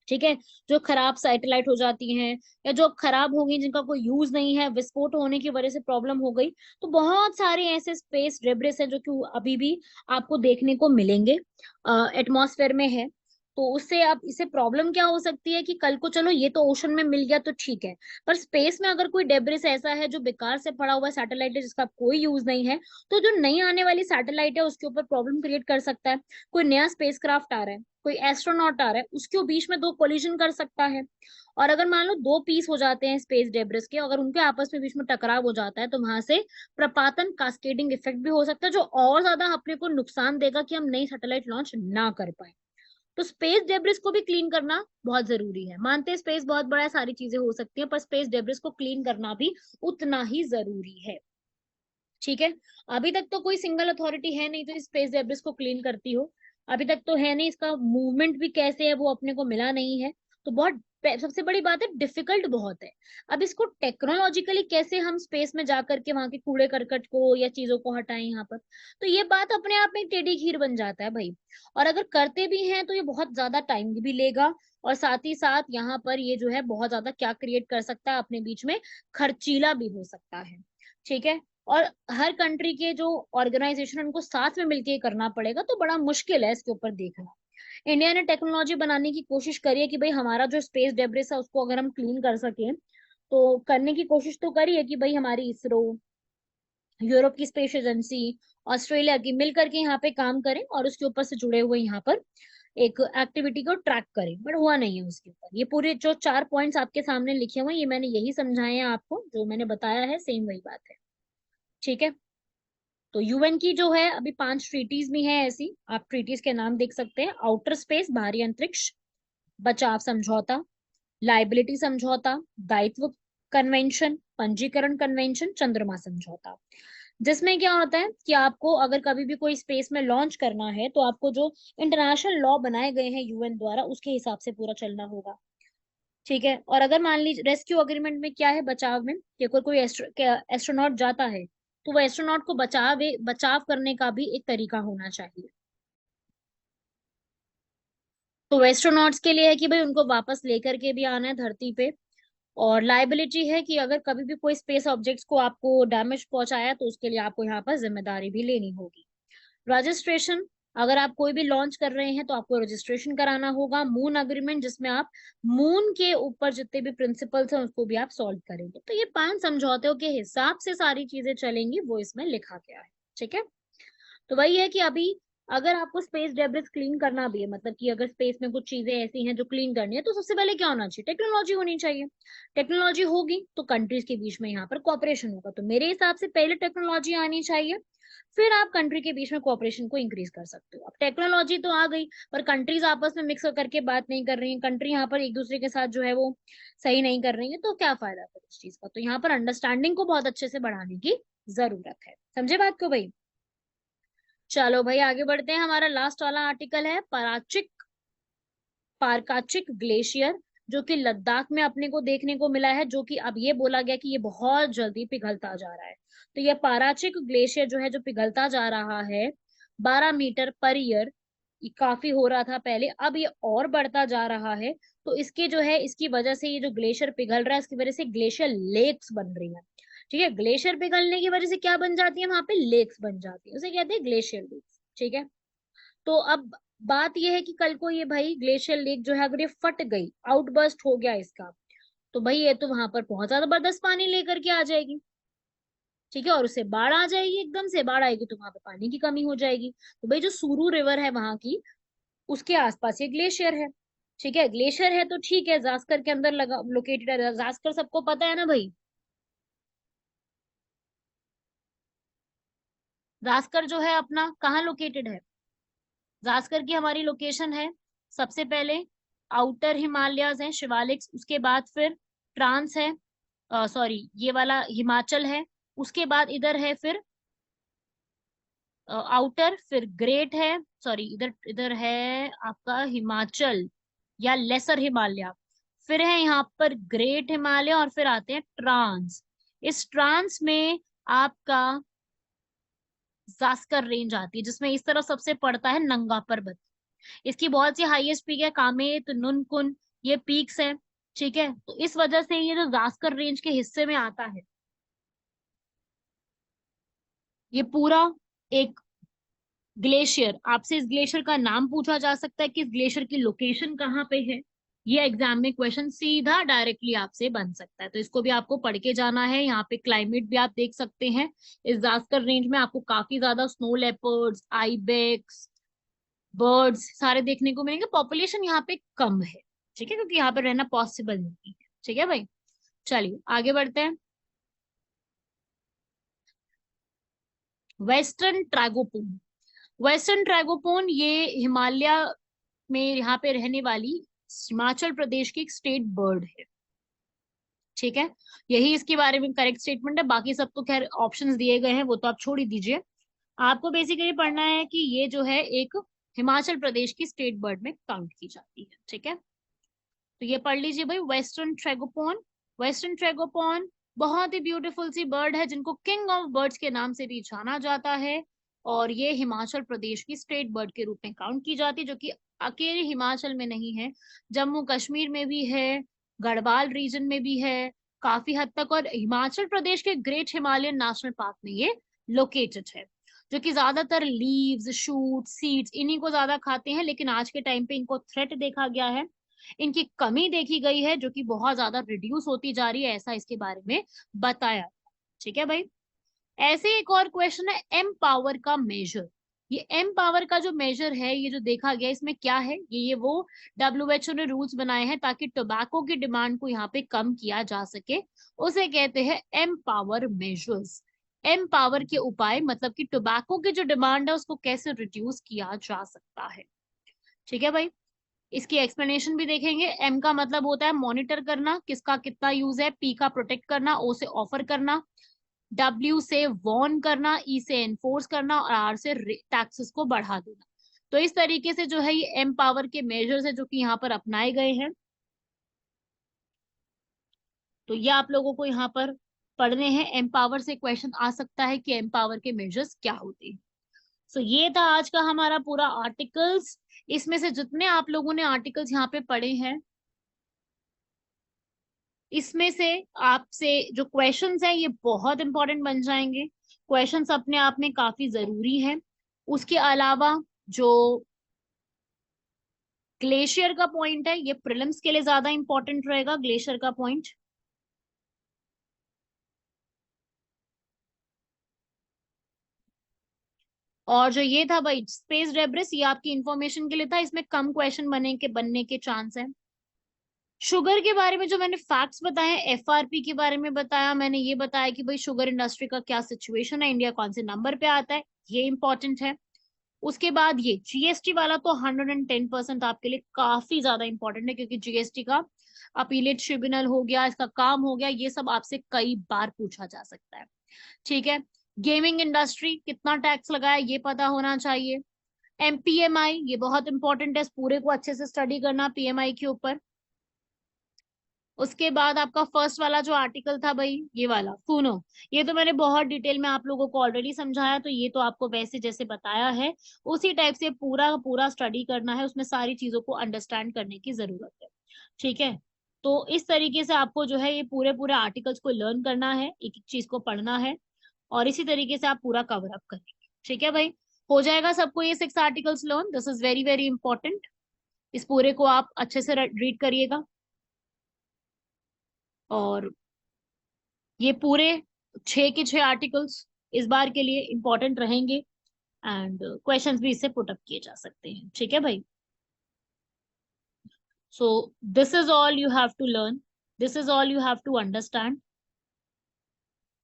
ठीक है, जो खराब सैटेलाइट हो जाती हैं या जो खराब हो गई, जिनका कोई यूज नहीं है, विस्फोट होने की वजह से प्रॉब्लम हो गई, तो बहुत सारे ऐसे स्पेस डेब्रिस है जो कि अभी भी आपको देखने को मिलेंगे, एटमॉस्फेयर में है। तो उससे अब इसे प्रॉब्लम क्या हो सकती है कि कल को चलो ये तो ओशन में मिल गया तो ठीक है, पर स्पेस में अगर कोई डेब्रिस ऐसा है जो बेकार से पड़ा हुआ सैटेलाइट है जिसका कोई यूज नहीं है, तो जो नई आने वाली सैटेलाइट है उसके ऊपर प्रॉब्लम क्रिएट कर सकता है। कोई नया स्पेसक्राफ्ट आ रहा है, कोई एस्ट्रोनॉट आ रहा है, उसके बीच में दो कोलिजन कर सकता है। और अगर मान लो दो पीस हो जाते हैं स्पेस डेब्रिस के, अगर उनके आपस में बीच में टकराव हो जाता है तो वहां से प्रपातन कास्केडिंग इफेक्ट भी हो सकता है, जो और ज्यादा अपने को नुकसान देगा कि हम नई सैटेलाइट लॉन्च ना कर पाए। तो स्पेस डेब्रिस को भी क्लीन करना बहुत जरूरी है। मानते हैं स्पेस बहुत बड़ा है, सारी चीजें हो सकती हैं, पर स्पेस डेब्रिस को क्लीन करना भी उतना ही जरूरी है। ठीक है, अभी तक तो कोई सिंगल अथॉरिटी है नहीं जो स्पेस डेब्रिस को क्लीन करती हो, अभी तक तो है नहीं, इसका मूवमेंट भी कैसे है वो अपने को मिला नहीं है। तो बहुत सबसे बड़ी बात है, डिफिकल्ट बहुत है। अब इसको टेक्नोलॉजिकली कैसे हम स्पेस में जा करके वहां के कूड़े करकट को या चीजों को हटाएं यहाँ पर, तो ये बात अपने आप में टेढ़ी खीर बन जाता है भाई। और अगर करते भी हैं तो ये बहुत ज्यादा टाइम भी लेगा, और साथ ही साथ यहाँ पर ये जो है बहुत ज्यादा क्या क्रिएट कर सकता है अपने बीच में, खर्चीला भी हो सकता है। ठीक है, और हर कंट्री के जो ऑर्गेनाइजेशन उनको साथ में मिलकर करना पड़ेगा, तो बड़ा मुश्किल है इसके ऊपर देखना। इंडिया ने टेक्नोलॉजी बनाने की कोशिश करी है कि भाई हमारा जो स्पेस डेब्रिस है उसको अगर हम क्लीन कर सकें, तो करने की कोशिश तो करी है कि भाई हमारी इसरो, यूरोप की स्पेस एजेंसी, ऑस्ट्रेलिया की मिलकर के यहाँ पे काम करें और उसके ऊपर से जुड़े हुए यहाँ पर एक एक्टिविटी को ट्रैक करें, बट हुआ नहीं है उसके ऊपर। ये पूरे जो 4 पॉइंट्स आपके सामने लिखे हुए हैं, ये मैंने यही समझाए हैं आपको, जो मैंने बताया है सेम वही बात है। ठीक है, तो यूएन की जो है अभी 5 ट्रीटीज भी हैं ऐसी, आप ट्रीटीज के नाम देख सकते हैं: आउटर स्पेस बाहरी अंतरिक्ष, बचाव समझौता, लाइबिलिटी समझौता, दायित्व कन्वेंशन, पंजीकरण कन्वेंशन, चंद्रमा समझौता। जिसमें क्या होता है कि आपको अगर कभी भी कोई स्पेस में लॉन्च करना है तो आपको जो इंटरनेशनल लॉ बनाए गए हैं यूएन द्वारा उसके हिसाब से पूरा चलना होगा। ठीक है, और अगर मान लीजिए रेस्क्यू अग्रीमेंट में क्या है, बचाव में कि अगर कोई एस्ट्रोनॉट जाता है तो वो एस्ट्रोनॉट को बचाव करने का भी एक तरीका होना चाहिए। तो एस्ट्रोनॉट्स के लिए है कि भाई उनको वापस लेकर के भी आना है धरती पे। और लाइबिलिटी है कि अगर कभी भी कोई स्पेस ऑब्जेक्ट्स को आपको डैमेज पहुंचाया तो उसके लिए आपको यहाँ पर जिम्मेदारी भी लेनी होगी। रजिस्ट्रेशन, अगर आप कोई भी लॉन्च कर रहे हैं तो आपको रजिस्ट्रेशन कराना होगा। मून अग्रीमेंट, जिसमें आप मून के ऊपर जितने भी प्रिंसिपल्स हैं उसको भी आप सॉल्व करेंगे। तो ये 5 समझौतों के हिसाब से सारी चीजें चलेंगी, वो इसमें लिखा गया है। ठीक है, तो वही है कि अभी अगर आपको स्पेस डेब्रिस क्लीन करना भी है, मतलब कि अगर स्पेस में कुछ चीजें ऐसी हैं जो क्लीन करनी है, तो सबसे पहले क्या होना चाहिए, टेक्नोलॉजी होनी चाहिए। टेक्नोलॉजी होगी तो कंट्रीज के बीच में यहाँ पर कोऑपरेशन होगा। तो मेरे हिसाब से पहले टेक्नोलॉजी आनी चाहिए, फिर आप कंट्री के बीच में कोऑपरेशन को इंक्रीज कर सकते हो। अब टेक्नोलॉजी तो आ गई, पर कंट्रीज आपस में मिक्स करके बात नहीं कर रही है, कंट्री यहाँ पर एक दूसरे के साथ जो है वो सही नहीं कर रही है, तो क्या फायदा फिर इस चीज का। तो यहाँ पर अंडरस्टैंडिंग को बहुत अच्छे से बढ़ाने की जरूरत है। समझे बात को भाई? चलो भाई आगे बढ़ते हैं। हमारा लास्ट वाला आर्टिकल है पारकाचिक ग्लेशियर, जो कि लद्दाख में अपने को देखने को मिला है, जो कि अब ये बोला गया कि ये बहुत जल्दी पिघलता जा रहा है। तो ये पाराचिक ग्लेशियर जो है जो पिघलता जा रहा है 12 मीटर पर ईयर, ये काफी हो रहा था पहले, अब ये और बढ़ता जा रहा है। तो इसके जो है इसकी वजह से ये जो ग्लेशियर पिघल रहा है इसकी वजह से ग्लेशियर लेक्स बन रही है। ठीक है, ग्लेशियर पिघलने की वजह से क्या बन जाती है, वहां पे लेक्स बन जाती है, उसे कहते हैं ग्लेशियर लेक्स। ठीक है, तो अब बात यह है कि कल को ये भाई ग्लेशियर लेक जो है अगर ये फट गई, आउटबर्स्ट हो गया इसका, तो भाई ये तो वहां पर बहुत ज्यादा जबरदस्त पानी लेकर के आ जाएगी। ठीक है, और उससे बाढ़ आ जाएगी, एकदम से बाढ़ आएगी तो वहां पे पानी की कमी हो जाएगी। तो भाई जो सुरू रिवर है वहां की, उसके आसपास ये ग्लेशियर है। ठीक है, ग्लेशियर है तो ठीक है, जास्कर के अंदर लगा लोकेटेड है, जास्कर सबको पता है ना भाई। जास्कर जो है अपना कहाँ लोकेटेड है, जास्कर की हमारी लोकेशन है सबसे पहले आउटर हिमालयाज है, शिवालिक्स, उसके बाद फिर ट्रांस है, सॉरी ये वाला हिमाचल है, उसके बाद इधर है फिर आउटर, फिर ग्रेट है, सॉरी इधर इधर है आपका हिमाचल या लेसर हिमालय, फिर है यहाँ पर ग्रेट हिमालय, और फिर आते हैं ट्रांस। इस ट्रांस में आपका जास्कर रेंज आती है, जिसमें इस तरफ सबसे पड़ता है नंगा पर्वत। इसकी बहुत सी हाईएस्ट पीक है, कामेत, नुनकुन, ये पीक्स है। ठीक है, तो इस वजह से ये जो जास्कर रेंज के हिस्से में आता है, ये पूरा एक ग्लेशियर, आपसे इस ग्लेशियर का नाम पूछा जा सकता है कि इस ग्लेशियर की लोकेशन कहाँ पे है। ये एग्जाम में क्वेश्चन सीधा डायरेक्टली आपसे बन सकता है, तो इसको भी आपको पढ़ के जाना है। यहाँ पे क्लाइमेट भी आप देख सकते हैं, इस जास्कर रेंज में आपको काफी ज्यादा स्नो लेपर्ड्स, आइबेक्स, बर्ड्स सारे देखने को मिलेंगे। पॉपुलेशन यहाँ पे कम है, ठीक है, क्योंकि यहाँ पे रहना पॉसिबल नहीं है। ठीक है भाई, चलिए आगे बढ़ते हैं। वेस्टर्न ट्रैगोपोन, वेस्टर्न ट्रैगोपोन ये हिमालय में यहाँ पे रहने वाली हिमाचल प्रदेश की एक स्टेट बर्ड है। ठीक है, यही इसके बारे में करेक्ट स्टेटमेंट है, बाकी सब तो खैर ऑप्शंस दिए गए हैं, वो तो आप छोड़ ही दीजिए। आपको बेसिकली पढ़ना है कि ये जो है एक हिमाचल प्रदेश की स्टेट बर्ड में काउंट की जाती है। ठीक है, तो ये पढ़ लीजिए भाई, वेस्टर्न ट्रैगोपोन। वेस्टर्न ट्रैगोपोन बहुत ही ब्यूटीफुल सी बर्ड है, जिनको किंग ऑफ बर्ड्स के नाम से भी जाना जाता है, और ये हिमाचल प्रदेश की स्टेट बर्ड के रूप में काउंट की जाती है, जो कि अकेले हिमाचल में नहीं है, जम्मू कश्मीर में भी है, गढ़वाल रीजन में भी है काफी हद तक, और हिमाचल प्रदेश के ग्रेट हिमालयन नेशनल पार्क में ये लोकेटेड है, जो कि ज्यादातर लीव्स, शूट, सीड्स इन्हीं को ज्यादा खाते हैं, लेकिन आज के टाइम पे इनको थ्रेट देखा गया है, इनकी कमी देखी गई है, जो कि बहुत ज्यादा रिड्यूस होती जा रही है, ऐसा इसके बारे में बताया। ठीक है भाई, ऐसे एक और क्वेश्चन है, एम पावर का मेजर। ये एम पावर का जो मेजर है, ये जो देखा गया, इसमें क्या है, ये वो WHO ने रूल्स बनाए हैं ताकि टोबैको की डिमांड को यहाँ पे कम किया जा सके, उसे कहते हैं empower measures. Empower के उपाय, मतलब कि टोबैको की जो डिमांड है उसको कैसे रिड्यूस किया जा सकता है। ठीक है भाई, इसकी एक्सप्लेनेशन भी देखेंगे। एम का मतलब होता है मॉनिटर करना, किसका कितना यूज है, पी का प्रोटेक्ट करना, ओ से ऑफर करना, डब्ल्यू से वॉर्न करना, ई से एनफोर्स करना, और आर से टैक्सेस को बढ़ा देना। तो इस तरीके से जो है ये एम पावर के मेजर्स है जो कि यहाँ पर अपनाए गए हैं। तो ये आप लोगों को यहाँ पर पढ़ने हैं, एम पावर से क्वेश्चन आ सकता है कि एम पावर के मेजर्स क्या होते हैं। सो ये था आज का हमारा पूरा आर्टिकल्स। इसमें से जितने आप लोगों ने आर्टिकल्स यहाँ पे पढ़े हैं, इसमें से आपसे जो क्वेश्चंस हैं ये बहुत इंपॉर्टेंट बन जाएंगे। क्वेश्चंस अपने आप में काफी जरूरी है। उसके अलावा जो ग्लेशियर का पॉइंट है, ये प्रीलिम्स के लिए ज्यादा इंपॉर्टेंट रहेगा, ग्लेशियर का पॉइंट। और जो ये था भाई स्पेस डेब्रिस, ये आपकी इंफॉर्मेशन के लिए था, इसमें कम क्वेश्चन बनने के चांस है। शुगर के बारे में जो मैंने फैक्ट्स बताए, FRP के बारे में बताया, मैंने ये बताया कि भाई शुगर इंडस्ट्री का क्या सिचुएशन है, इंडिया कौन से नंबर पे आता है, ये इंपॉर्टेंट है। उसके बाद ये GST वाला तो 110% आपके लिए काफी ज्यादा इंपॉर्टेंट है, क्योंकि GST का अपीलेट ट्रिब्यूनल हो गया, इसका काम हो गया, ये सब आपसे कई बार पूछा जा सकता है। ठीक है, गेमिंग इंडस्ट्री कितना टैक्स लगाया ये पता होना चाहिए। PMI ये बहुत इंपॉर्टेंट है, इस पूरे को अच्छे से स्टडी करना PMI के ऊपर। उसके बाद आपका फर्स्ट वाला जो आर्टिकल था भाई, ये वाला फूनो, ये तो मैंने बहुत डिटेल में आप लोगों को ऑलरेडी समझाया, तो ये तो आपको वैसे जैसे बताया है उसी टाइप से पूरा पूरा स्टडी करना है, उसमें सारी चीजों को अंडरस्टैंड करने की जरूरत है। ठीक है, तो इस तरीके से आपको जो है ये पूरे पूरे आर्टिकल्स को लर्न करना है, एक एक चीज को पढ़ना है, और इसी तरीके से आप पूरा कवर अप करेंगे। ठीक है भाई, हो जाएगा सबको ये 6 articles learn, this is very very important. इस पूरे को आप अच्छे से रीड करिएगा, और ये पूरे 6 के 6 आर्टिकल्स इस बार के लिए इंपॉर्टेंट रहेंगे, एंड क्वेश्चंस भी इससे पुट अप किए जा सकते हैं। ठीक है भाई, so this is all you have to learn, this is all you have to understand.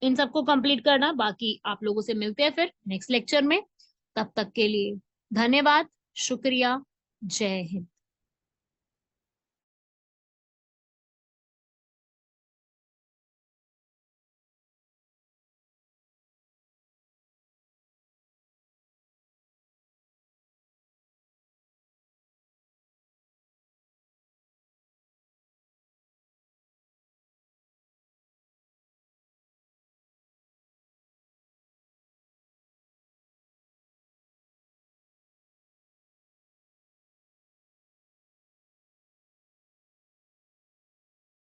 इन सबको कंप्लीट करना, बाकी आप लोगों से मिलते हैं फिर नेक्स्ट लेक्चर में। तब तक के लिए धन्यवाद, शुक्रिया, जय हिंद।